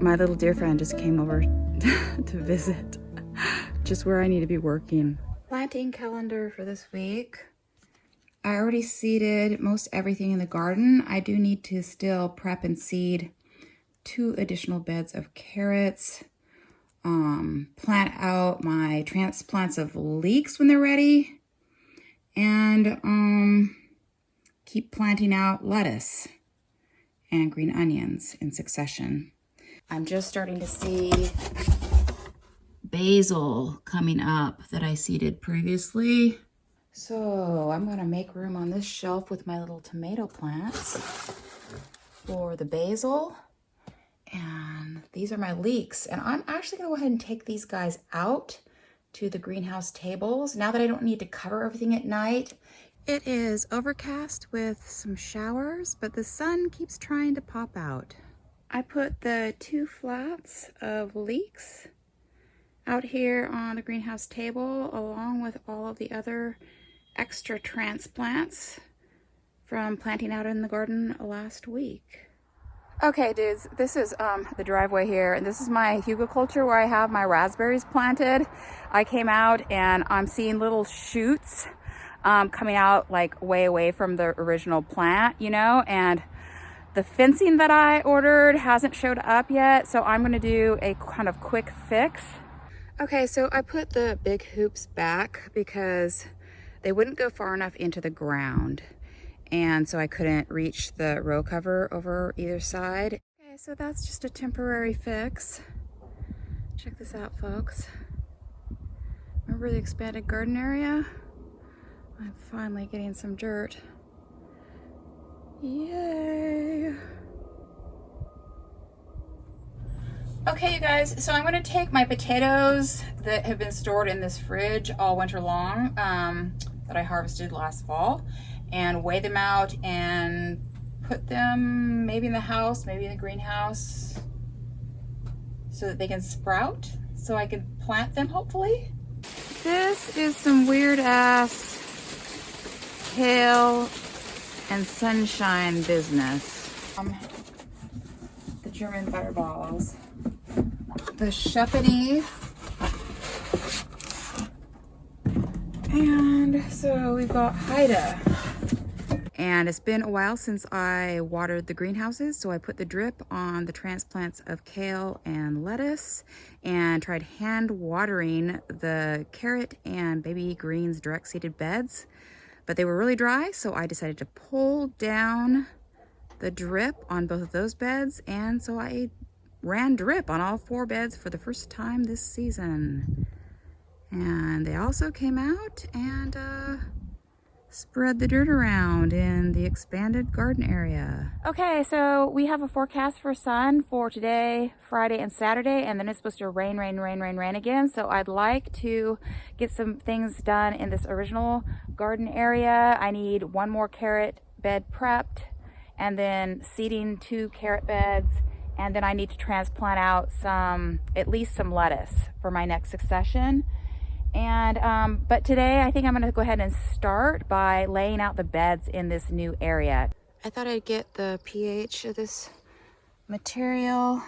My little dear friend just came over to visit, just where I need to be working. Planting calendar for this week. I already seeded most everything in the garden. I do need to still prep and seed 2 additional beds of carrots. Plant out my transplants of leeks when they're ready. And keep planting out lettuce and green onions in succession. I'm just starting to see basil coming up that I seeded previously. So I'm gonna make room on this shelf with my little tomato plants for the basil. And these are my leeks. And I'm actually gonna go ahead and take these guys out to the greenhouse tables now that I don't need to cover everything at night. It is overcast with some showers, but the sun keeps trying to pop out. I put the 2 flats of leeks out here on the greenhouse table along with all of the other extra transplants from planting out in the garden last week. Okay, dudes, this is the driveway here, and this is my hugelkultur where I have my raspberries planted. I came out and I'm seeing little shoots coming out like way away from the original plant, you know, and the fencing that I ordered hasn't showed up yet, so I'm gonna do a kind of quick fix. Okay, so I put the big hoops back because they wouldn't go far enough into the ground, and so I couldn't reach the row cover over either side. Okay, so that's just a temporary fix. Check this out, folks. Remember the expanded garden area? I'm finally getting some dirt. Yay! Okay, you guys, so I'm going to take my potatoes that have been stored in this fridge all winter long that I harvested last fall and weigh them out and put them maybe in the house, maybe in the greenhouse so that they can sprout, so I can plant them hopefully. This is some weird ass kale and sunshine business. The German butterballs. The shuppity. And so we've got Haida. And it's been a while since I watered the greenhouses, so I put the drip on the transplants of kale and lettuce and tried hand watering the carrot and baby greens direct seeded beds. But they were really dry, so I decided to pull down the drip on both of those beds, and so I ran drip on all 4 beds for the first time this season. And they also came out and spread the dirt around in the expanded garden area. Okay, so we have a forecast for sun for today, Friday, and Saturday, and then it's supposed to rain again. So I'd like to get some things done in this original garden area. I need 1 more carrot bed prepped, and then seeding 2 carrot beds, and then I need to transplant out at least some lettuce for my next succession. And but today I think I'm gonna go ahead and start by laying out the beds in this new area. I thought I'd get the pH of this material,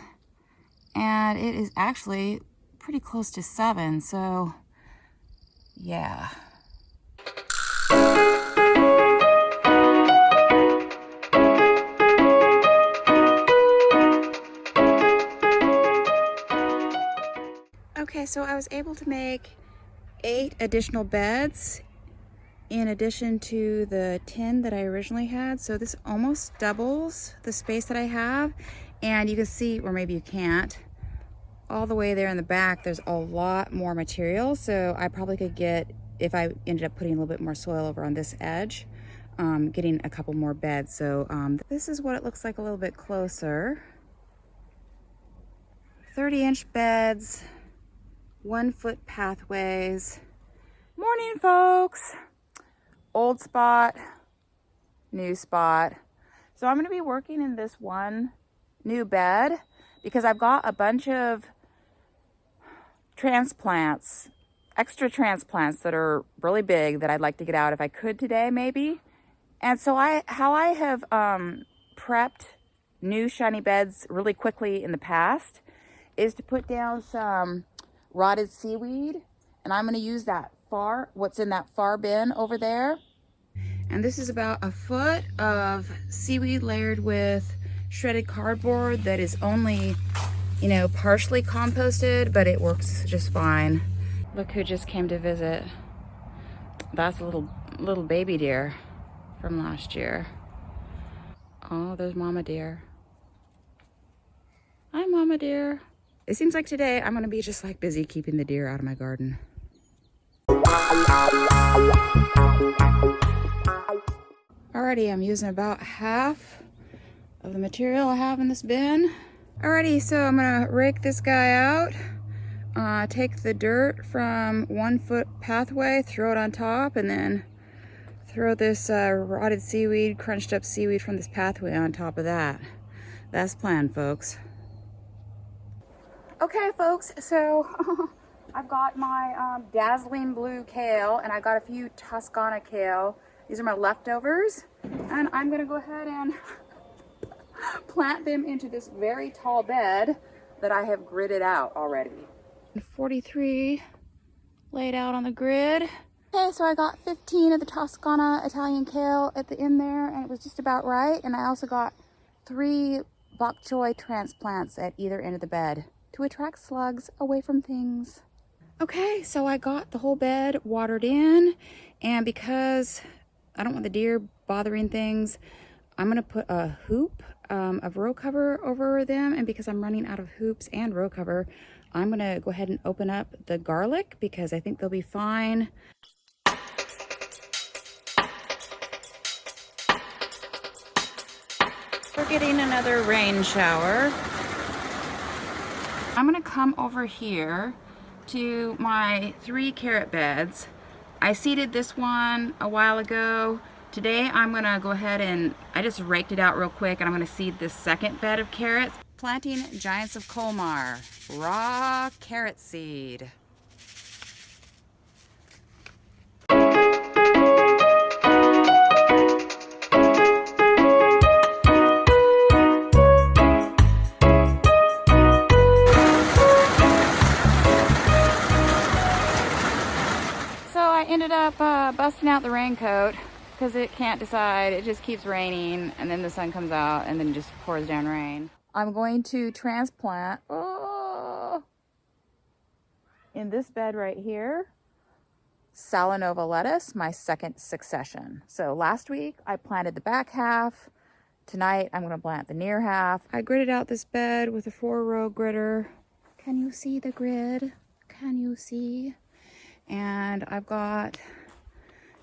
and it is actually pretty close to 7, so yeah. Okay, so I was able to make 8 additional beds in addition to the 10 that I originally had. So this almost doubles the space that I have. And you can see, or maybe you can't, all the way there in the back, there's a lot more material. So I probably could get, if I ended up putting a little bit more soil over on this edge, getting a couple more beds. So this is what it looks like a little bit closer. 30-inch beds. 1-foot pathways. Morning, folks. Old spot, new spot. So I'm going to be working in this one new bed because I've got a bunch of transplants, extra transplants that are really big that I'd like to get out if I could today, maybe. And so how I have prepped new shiny beds really quickly in the past is to put down some rotted seaweed. And I'm going to use what's in that far bin over there. And this is about 1 foot of seaweed layered with shredded cardboard that is only, you know, partially composted, but it works just fine. Look who just came to visit. That's a little baby deer from last year. Oh, there's mama deer. Hi, mama deer. It seems like today I'm gonna be just like busy keeping the deer out of my garden. Alrighty, I'm using about half of the material I have in this bin. Alrighty, so I'm gonna rake this guy out. Take the dirt from 1 foot pathway, throw it on top, and then throw this rotted seaweed, crunched up seaweed from this pathway on top of that. That's the plan, folks. Okay, folks, so I've got my dazzling blue kale, and I got a few Toscana kale. These are my leftovers, and I'm gonna go ahead and plant them into this very tall bed that I have gridded out already. 43 laid out on the grid. Okay, so I got 15 of the Toscana Italian kale at the end there, and it was just about right. And I also got 3 bok choy transplants at either end of the bed to attract slugs away from things. Okay, so I got the whole bed watered in, and because I don't want the deer bothering things, I'm gonna put a hoop of row cover over them, and because I'm running out of hoops and row cover, I'm gonna go ahead and open up the garlic because I think they'll be fine. We're getting another rain shower. I'm gonna come over here to my 3 carrot beds. I seeded this one a while ago. Today I'm gonna go ahead and I just raked it out real quick, and I'm gonna seed this second bed of carrots. Planting Giants of Colmar, raw carrot seed. So I ended up busting out the raincoat because it can't decide. It just keeps raining, and then the sun comes out, and then it just pours down rain. I'm going to transplant in this bed right here, Salanova lettuce, my second succession. So last week I planted the back half. Tonight I'm going to plant the near half. I gridded out this bed with a 4-row gritter. Can you see the grid? Can you see? And I've got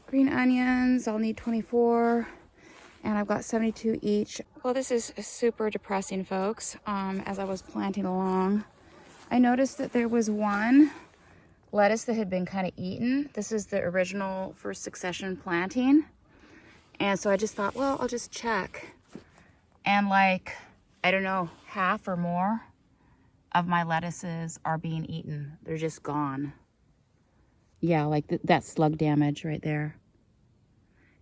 green onions. I'll need 24. And I've got 72 each. Well, this is super depressing, folks. As I was planting along, I noticed that there was one lettuce that had been kind of eaten. This is the original first succession planting. And so I just thought, well, I'll just check. And like, I don't know, half or more of my lettuces are being eaten. They're just gone. Yeah, like that slug damage right there.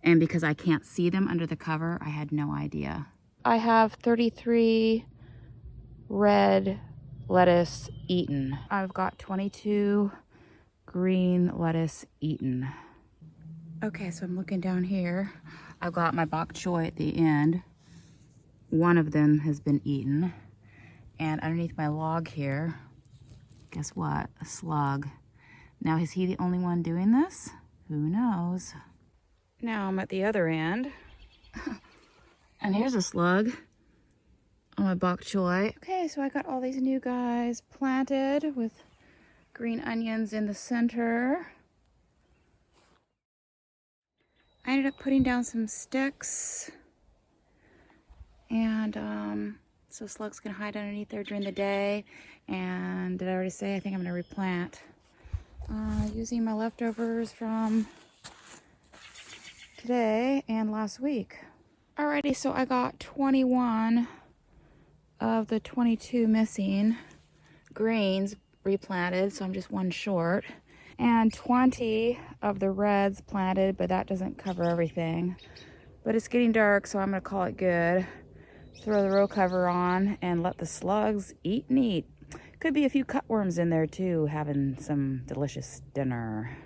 And because I can't see them under the cover, I had no idea. I have 33 red lettuce eaten. I've got 22 green lettuce eaten. Okay, so I'm looking down here. I've got my bok choy at the end. One of them has been eaten. And underneath my log here, guess what? A slug. Now, is he the only one doing this? Who knows? Now I'm at the other end. And here's a slug on my bok choy. Okay, so I got all these new guys planted with green onions in the center. I ended up putting down some sticks. And so slugs can hide underneath there during the day. And did I already say I think I'm going to replant? Using my leftovers from today and last week. Alrighty, so I got 21 of the 22 missing greens replanted, so I'm just one short, and 20 of the reds planted, but that doesn't cover everything. But it's getting dark, so I'm gonna call it good. Throw the row cover on and let the slugs eat and eat. Could be a few cutworms in there too, having some delicious dinner.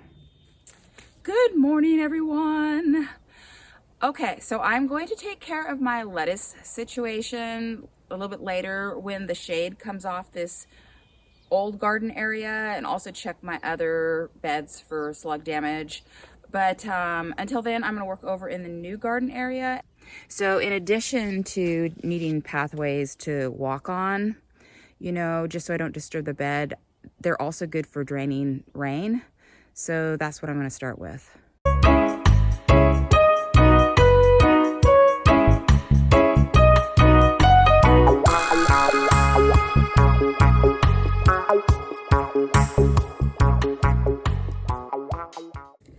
Good morning, everyone. Okay, so I'm going to take care of my lettuce situation a little bit later when the shade comes off this old garden area, and also check my other beds for slug damage. But until then, I'm gonna work over in the new garden area. So in addition to needing pathways to walk on, you know, just so I don't disturb the bed, they're also good for draining rain. So that's what I'm gonna start with.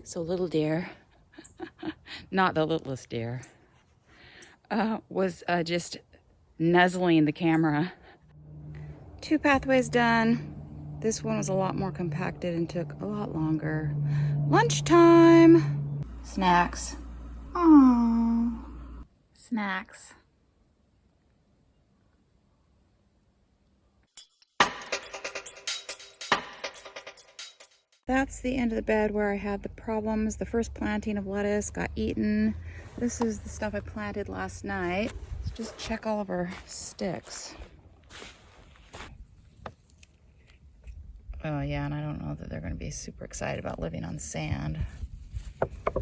So little deer, not the littlest deer, was just nuzzling the camera. 2 pathways done. This one was a lot more compacted and took a lot longer. Lunchtime. Snacks. Aww. Snacks. That's the end of the bed where I had the problems. The first planting of lettuce got eaten. This is the stuff I planted last night. Let's just check all of our sticks. Oh yeah, and I don't know that they're going to be super excited about living on sand. They'll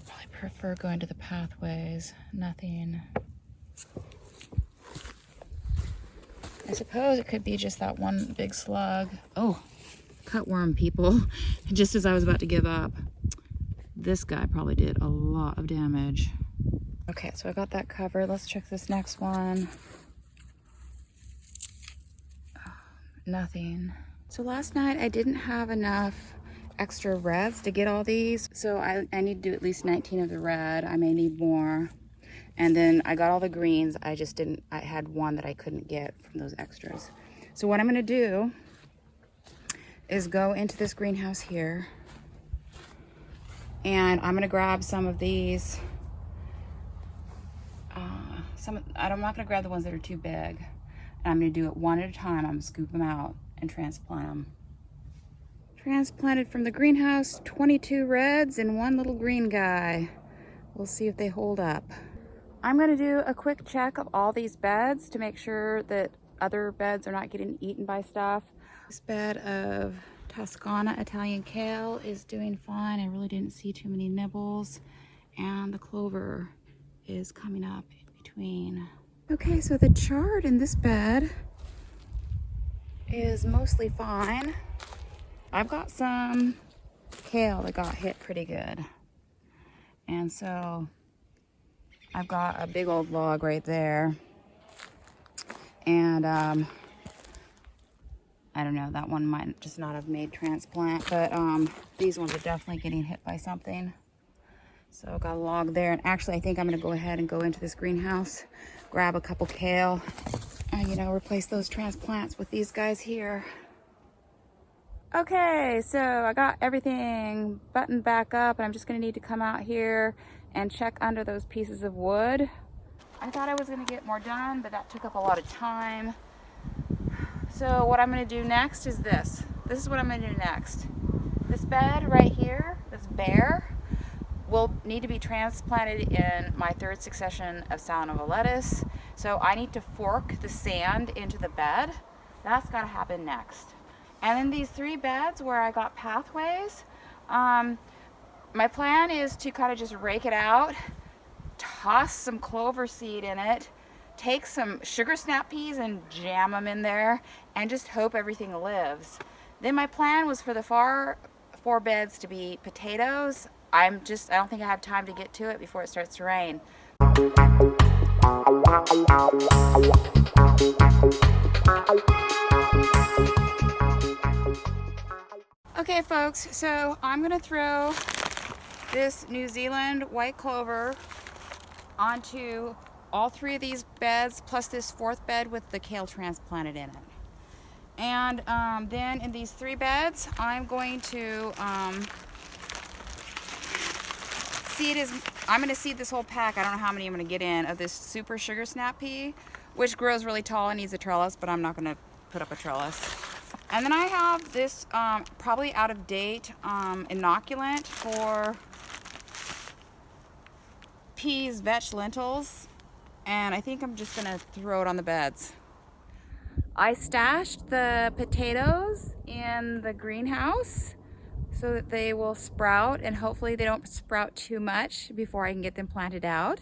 probably prefer going to the pathways. Nothing. I suppose it could be just that one big slug. Oh, cutworm, people. Just as I was about to give up, this guy probably did a lot of damage. Okay, so I got that covered. Let's check this next one. Oh, nothing. So last night I didn't have enough extra reds to get all these. So I need to do at least 19 of the red. I may need more. And then I got all the greens. I had one that I couldn't get from those extras. So what I'm gonna do is go into this greenhouse here, and I'm gonna grab some of these. I'm not gonna grab the ones that are too big. And I'm gonna do it one at a time. I'm gonna scoop them out and transplant them. Transplanted from the greenhouse, 22 reds and 1 little green guy. We'll see if they hold up. I'm gonna do a quick check of all these beds to make sure that other beds are not getting eaten by stuff. This bed of Toscana Italian kale is doing fine. I really didn't see too many nibbles. And the clover is coming up in between. Okay, so the chard in this bed is mostly fine. I've got some kale that got hit pretty good. And so I've got a big old log right there, and I don't know, that one might just not have made transplant, but these ones are definitely getting hit by something. So I've got a log there, and actually I think I'm gonna go ahead and go into this greenhouse, grab a couple kale, and you know, replace those transplants with these guys here. Okay, so I got everything buttoned back up, and I'm just gonna need to come out here and check under those pieces of wood. I thought I was gonna get more done, but that took up a lot of time. So what I'm gonna do next is this. This is what I'm gonna do next. This bed right here, this bare, will need to be transplanted in my 3rd succession of Salanova lettuce. So I need to fork the sand into the bed. That's gotta happen next. And then these 3 beds where I got pathways, my plan is to kind of just rake it out, toss some clover seed in it, take some sugar snap peas and jam them in there, and just hope everything lives. Then my plan was for the 4 beds to be potatoes. I don't think I have time to get to it before it starts to rain. Okay folks, so I'm gonna throw this New Zealand white clover onto all 3 of these beds, plus this 4th bed with the kale transplanted in it. And then in these 3 beds, I'm going to I'm going to seed this whole pack. I don't know how many I'm going to get in of this super sugar snap pea, which grows really tall and needs a trellis, but I'm not going to put up a trellis. And then I have this probably out of date inoculant for peas, vetch, lentils, and I think I'm just going to throw it on the beds. I stashed the potatoes in the greenhouse so that they will sprout, and hopefully they don't sprout too much before I can get them planted out.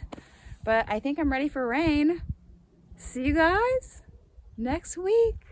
But I think I'm ready for rain. See you guys next week.